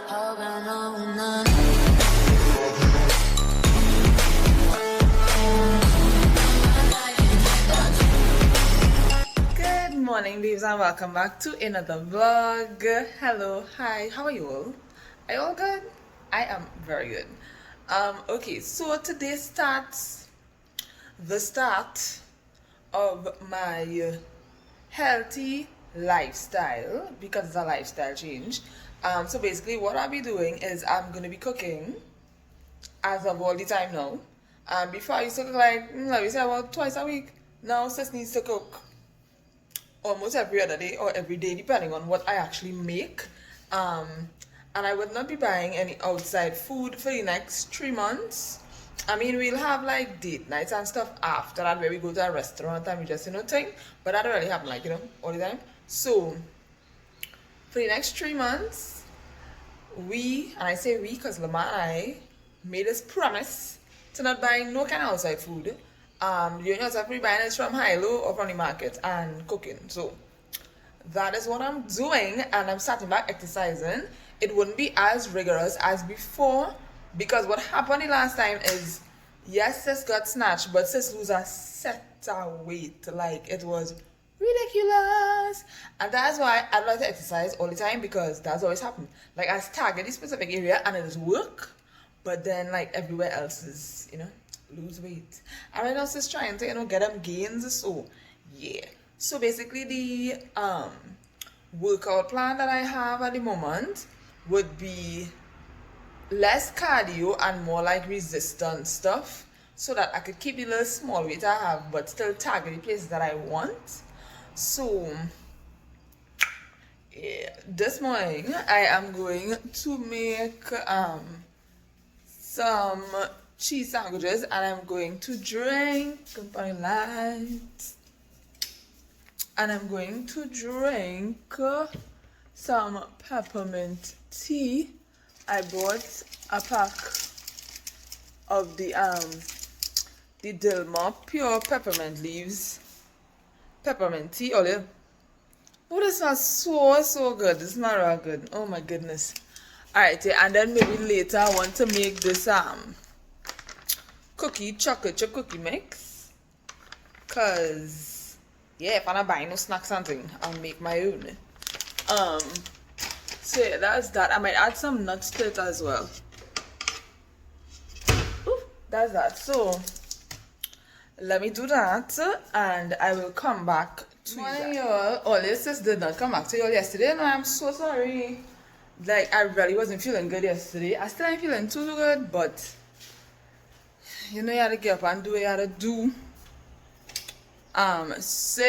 Good morning, babes, and welcome back to another vlog. Hello, hi, how are you all? Are you all good? I am very good. Okay, so today starts the start of my healthy lifestyle because it's a lifestyle change. So basically what I'll be doing is I'm gonna be cooking as of all the time now. Before I used to cook like let me say about twice a week. Now sis needs to cook almost every other day or every day depending on what I actually make. And I would not be buying any outside food for the next 3 months. I mean, we'll have like date nights and stuff after that where we go to a restaurant and we just thing, but that don't really happen like all the time. So for the next 3 months, and I say we because Lamar and I made this promise to not buy no kind of outside food. The only outside food we buying is from Hilo or from the market and cooking. So that is what I'm doing, and I'm starting back exercising. It wouldn't be as rigorous as before because what happened the last time is, yes, sis got snatched, but sis lose a set of weight. Like, it was ridiculous. And that's why I like to exercise all the time because that's always happened. Like, I target this specific area and it is work, but then like everywhere else is, lose weight. And right now sis trying to, get them gains. So yeah. So basically the workout plan that I have at the moment would be less cardio and more like resistance stuff so that I could keep the little small weight I have but still target the places that I want. So yeah, this morning I am going to make some cheese sandwiches and I'm going to drink some peppermint tea. I bought a pack of the Dilmah pure peppermint leaves peppermint tea. Oh, this smells so good. This smells real good. Oh my goodness. Alright, and then maybe later I want to make this chocolate chip cookie mix. Cause yeah, if I'm not buying no snacks and thing, I'll make my own. So yeah, that's that. I might add some nuts to it as well. Ooh, that's that. So let me do that and I will come back to y'all. Oh, this sis did not come back to y'all yesterday. No, I'm so sorry. Like, I really wasn't feeling good yesterday. I still ain't feeling too good, but you had to get up and do what you had to do. So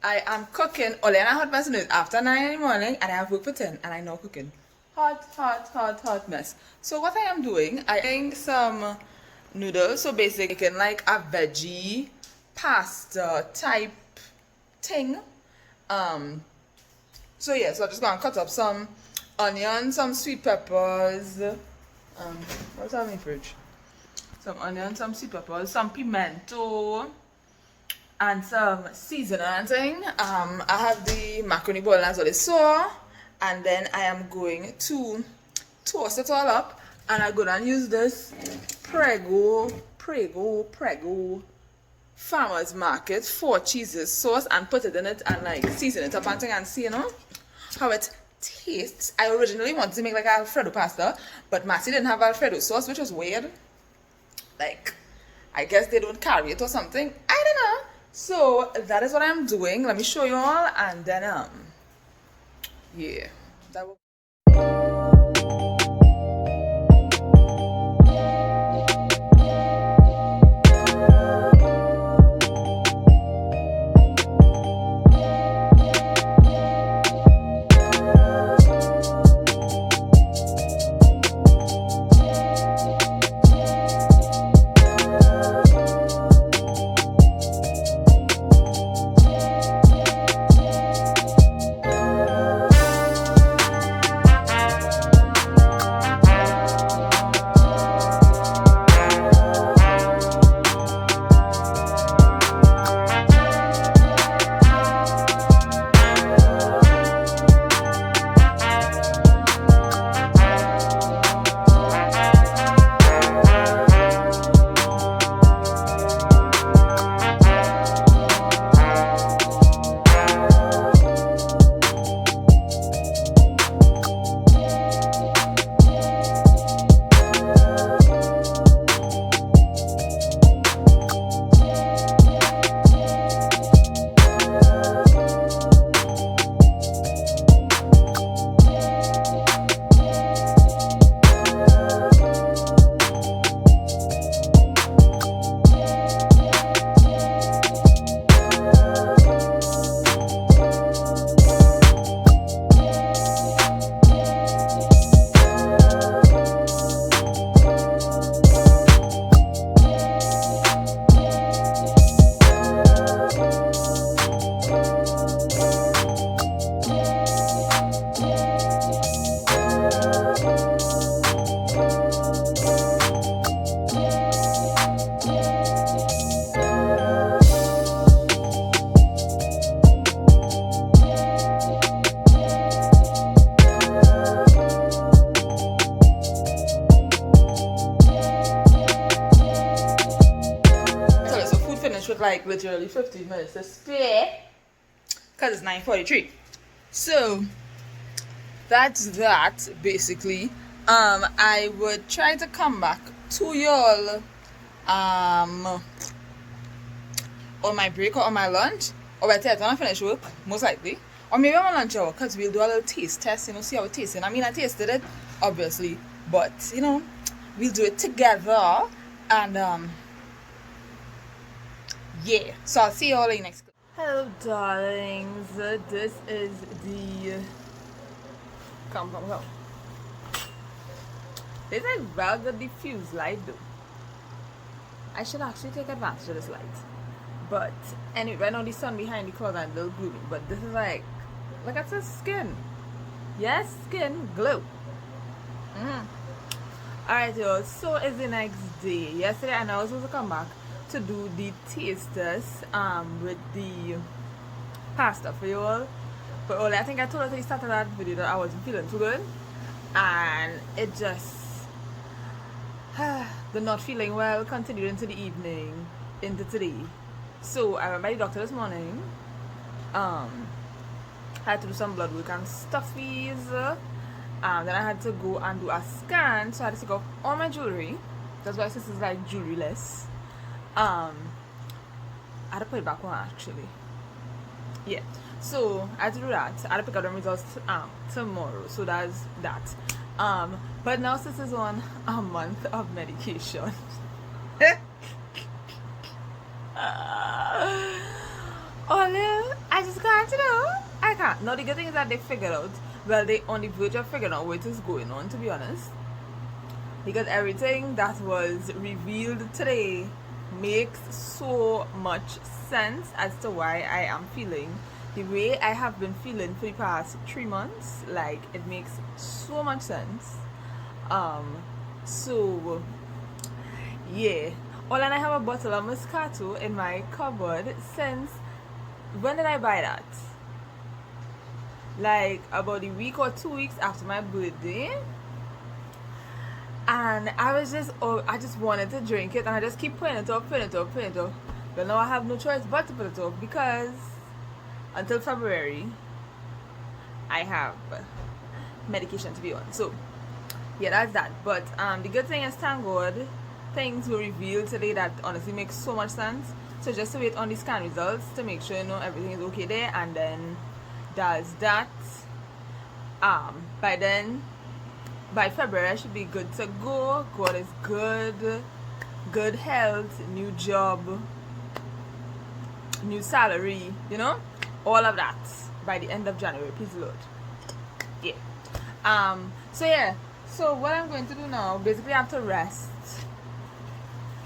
I am cooking. All I hot mess is after 9 in the morning and I have work for 10 and I know cooking. Hot mess. So what I am doing, I am some noodles. So basically making like a veggie pasta type thing. So yeah, so I'm just gonna cut up some onions, some sweet peppers. What's on my fridge? Some onions, some sweet peppers, some pimento, and some seasoning and thing. I have the macaroni bowl as well as so, and then I am going to toast it all up, and I'm gonna use this Prego Farmers Market 4 cheeses sauce and put it in it and like season it up and thing and see how it tastes. I originally wanted to make like Alfredo pasta, but Massey didn't have Alfredo sauce, which was weird. Like, I guess they don't carry it or something. I don't know. So that is what I'm doing. Let me show you all, and then yeah, that will. with like literally 15 minutes to spare because it's 9:43. So that's that basically. I would try to come back to y'all on my break or on my lunch, or by the time when I finish work, most likely, or maybe on my lunch hour, because we'll do a little taste test, see how it tastes. And I mean, I tasted it, obviously, but we'll do it together. And yeah, so I'll see you all in next clip. Hello darlings, this is the come. This is well the diffuse light though. I should actually take advantage of this light. But anyway, right now the sun behind the cloud and a little gloomy. But this is like, look at the skin. Yes, skin glow. Alright y'all, so it's the next day. Yesterday I was supposed to come back to do the taste test with the pasta for y'all. But I think I told her at the start of that video that I wasn't feeling too good. And it just the not feeling well continued into the evening, into today. So I went by the doctor this morning. Had to do some blood work and stuffies. Then I had to go and do a scan, so I had to take off all my jewelry. That's why this is like jewelry-less. I had to put it back on actually. Yeah. So I had to do that. I had to pick up the results tomorrow. So that's that. But now sis is on a month of medication. I just can't, I can't. Now the good thing is that they figured out, well, they on the verge of figuring out what is going on, to be honest. Because everything that was revealed today makes so much sense as to why I am feeling the way I have been feeling for the past 3 months. Like, it makes so much sense. So yeah. And I have a bottle of Moscato in my cupboard since, when did I buy that? Like about a week or 2 weeks after my birthday. And I just wanted to drink it, and I just keep putting it off. But now I have no choice but to put it off, because until February I have medication to be on. So yeah, that's that. But the good thing is, thank God, things were revealed today that honestly makes so much sense. So just to wait on the scan results to make sure everything is okay there, and then does that. By February I should be good to go. God is good health, new job, new salary, all of that by the end of January, please Lord. Yeah. So what I'm going to do now, basically I have to rest.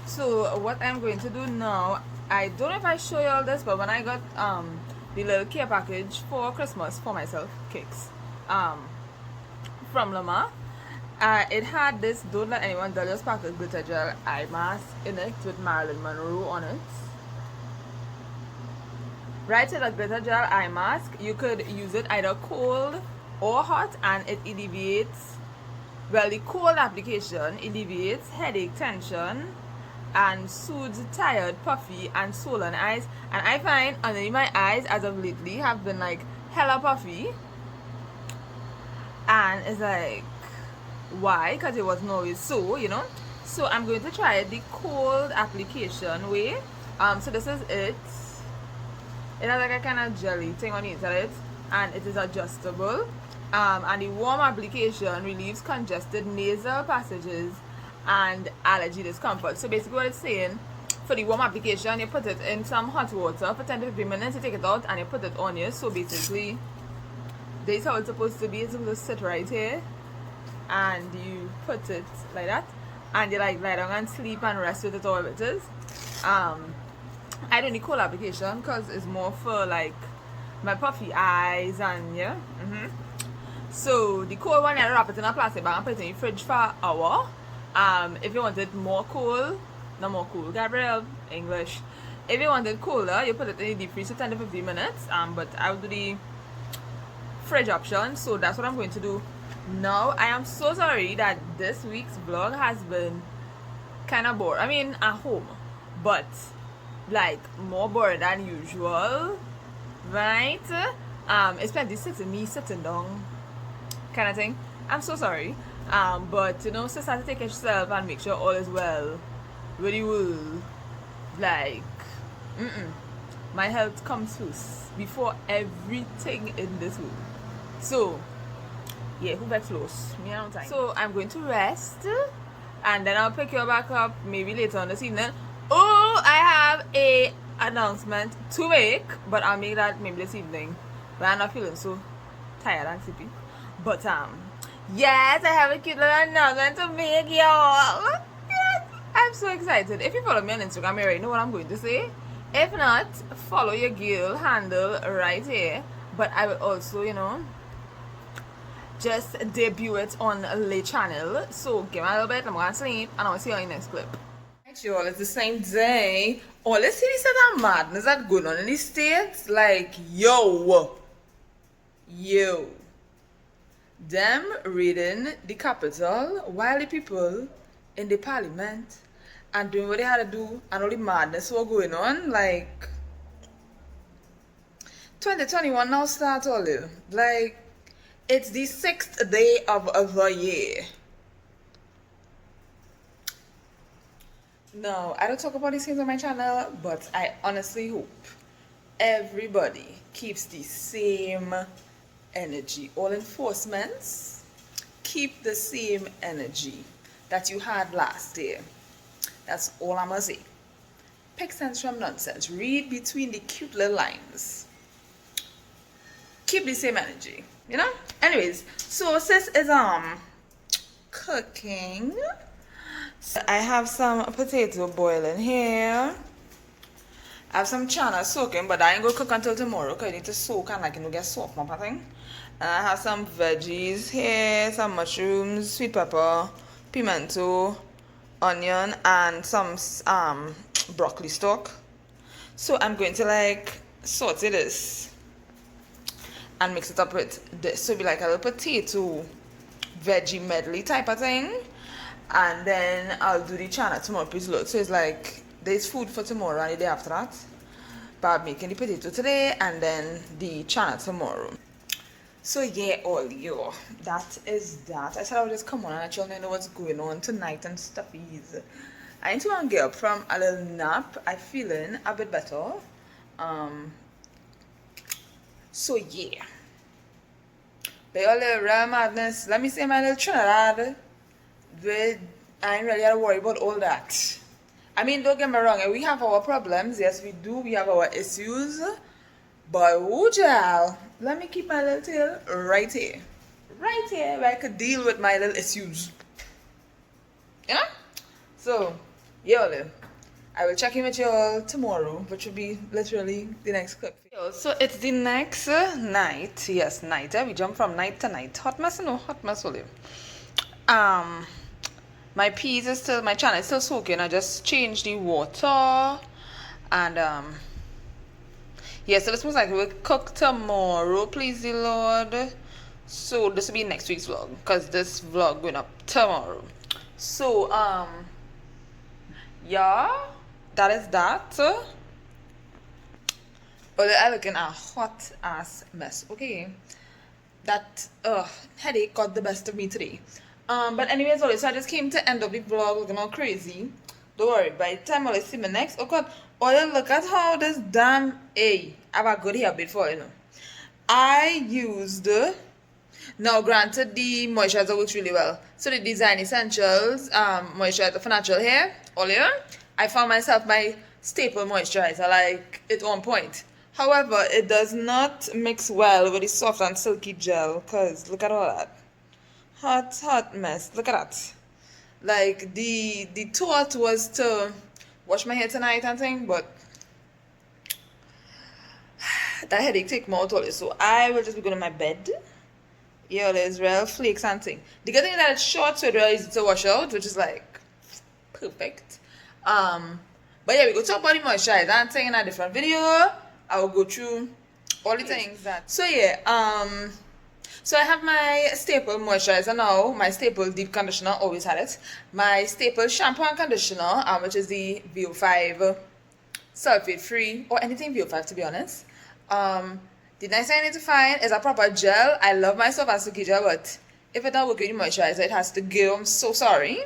So what I'm going to do now, I don't know if I show you all this, but when I got the little care package for Christmas for myself, cakes, from Lama, it had this "Don't Let Anyone Dull Your Sparkle" glitter gel eye mask in it with Marilyn Monroe on it. Right, so the glitter gel eye mask, you could use it either cold or hot, and it alleviates, well, the cold application alleviates headache, tension, and soothes tired, puffy, and swollen eyes. And I find underneath my eyes as of lately have been like hella puffy, and it's like, why? Because it wasn't always so, so I'm going to try the cold application way. So this is it. It has like a kind of jelly thing on the inside of it, and it is adjustable. And the warm application relieves congested nasal passages and allergy discomfort. So basically what it's saying, for the warm application, you put it in some hot water for 10 to 15 minutes, you take it out and you put it on you. So basically this is how it's supposed to be. It's supposed to sit right here, and you put it like that, and you like lie down and sleep and rest with it, all it is. I don't need cold application because it's more for like my puffy eyes and yeah. So the cold one, you wrap it in a plastic bag and put it in your fridge for an hour. If you want it more cool, not more cool, Gabriel, English. If you want it colder, you put it in the deep freeze for 10 to 15 minutes. But I will do the fridge option, so that's what I'm going to do now. I am so sorry that this week's vlog has been kind of boring. I mean, at home, but like more bored than usual, right? Especially sitting down kind of thing. I'm so sorry. But you know, sister, have to take care of yourself and make sure all is well with you. Like, my health comes first before everything in this world. So, yeah, who back close? Me and time. So I'm going to rest, and then I'll pick you back up maybe later on this evening. Oh, I have a announcement to make, but I'll make that maybe this evening. But I'm not feeling so tired and sleepy. But yes, I have a cute little announcement to make, y'all. I'm so excited. If you follow me on Instagram, you already know what I'm going to say. If not, follow your girl handle right here. But I will also, you know, just debut it on the channel. So give me a little bit, I'm gonna sleep, and I'll see you in the next clip. Alright, y'all, it's the same day. Oh, let's see this other madness that going on in the States. Like, yo, them reading the Capitol while the people in the parliament and doing what they had to do, and all the madness was going on. Like, 2021 now starts all this. Like, it's the 6th day of the year. No, I don't talk about these things on my channel, but I honestly hope everybody keeps the same energy. All enforcements, keep the same energy that you had last year. That's all I'm gonna say. Pick sense from nonsense. Read between the cute little lines. Keep the same energy, you know? Anyways, so sis is cooking. So I have some potato boiling here. I have some chana soaking, but I ain't gonna cook until tomorrow because I need to soak and like, you know, get soft more thing. And I have some veggies here, some mushrooms, sweet pepper, pimento, onion, and some broccoli stock. So I'm going to like saute this and mix it up with this. So it'll be like a little potato veggie medley type of thing. And then I'll do the chana tomorrow, please load. So it's like there's food for tomorrow and the day after that. But I'm making the potato today and then the chana tomorrow. So yeah, all yo, that is that. I said I would just come on and let y'all know what's going on tonight and stuffies. I need to get up from a little nap. I'm feeling a bit better. So yeah. But y'all little real madness. Let me say my little Trinidad. I ain't really gotta worry about all that. I mean, don't get me wrong, we have our problems. Yes, we do. We have our issues. But woo, child, let me keep my little tail right here. Right here where I could deal with my little issues. You know? So, y'all, I will check in with y'all tomorrow, which will be literally the next clip. So it's the next night. Yes, night. We jump from night to night. Hot mess, no hot mess, only. My peas is still, my channel is still soaking. I just changed the water. And, yeah, so this was like, we'll cook tomorrow, please the Lord. So, this will be next week's vlog. Because this vlog going up tomorrow. So, yeah, that is that. But I'm looking a hot ass mess, okay? That, headache got the best of me today. But anyways, so I just came to end of the vlog looking all crazy. Don't worry, by the time I see me next, oh god, look at how this damn I have a good hair bit for you know. I used now granted the moisturizer works really well. So the Design Essentials moisturizer for natural hair, earlier, I found myself my staple moisturizer, like it on point. However, it does not mix well with the soft and silky gel, cause look at all that. Hot mess. Look at that. Like the thought was to wash my hair tonight and thing, but that headache take me out all this. So I will just be going to my bed. Yeah, there's real flakes and thing. The good thing is that it's short, so it's really easy to wash out, which is like perfect. But yeah, we go talk about the moisturizer and thing in a different video. I will go through all the things that. So yeah, so I have my staple moisturizer now, my staple deep conditioner, always had it. My staple shampoo and conditioner, which is the VO5 sulfate free, or anything VO5 to be honest. The next thing I need to find is a proper gel. I love my Soap and Silky gel, but if it don't work with the moisturizer, it has to go. I'm so sorry.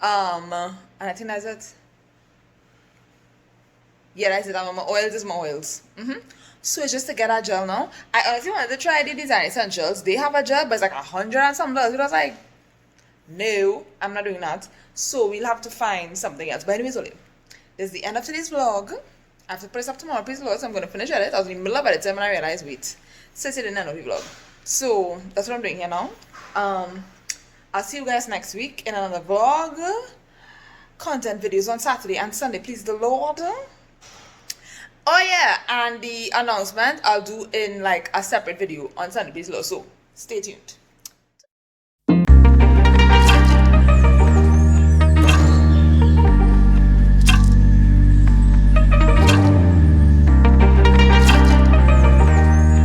And I think that's it. Yeah, that's it. My oils is my oils. So it's just to get a gel now. I honestly wanted to try the Design Essentials. They have a gel, but it's like $100 and some dollars. It was like, no, I'm not doing that. So we'll have to find something else. But anyways, Oli, this is the end of today's vlog. I have to put this up tomorrow, please, Lord, so I'm going to finish edit. I was in the middle of edit time and I realized, wait, since it didn't end of the vlog. So that's what I'm doing here now. I'll see you guys next week in another vlog. Content videos on Saturday and Sunday, please the Lord. Oh yeah, and the announcement I'll do in like a separate video on Sunday, please Lord. So stay tuned.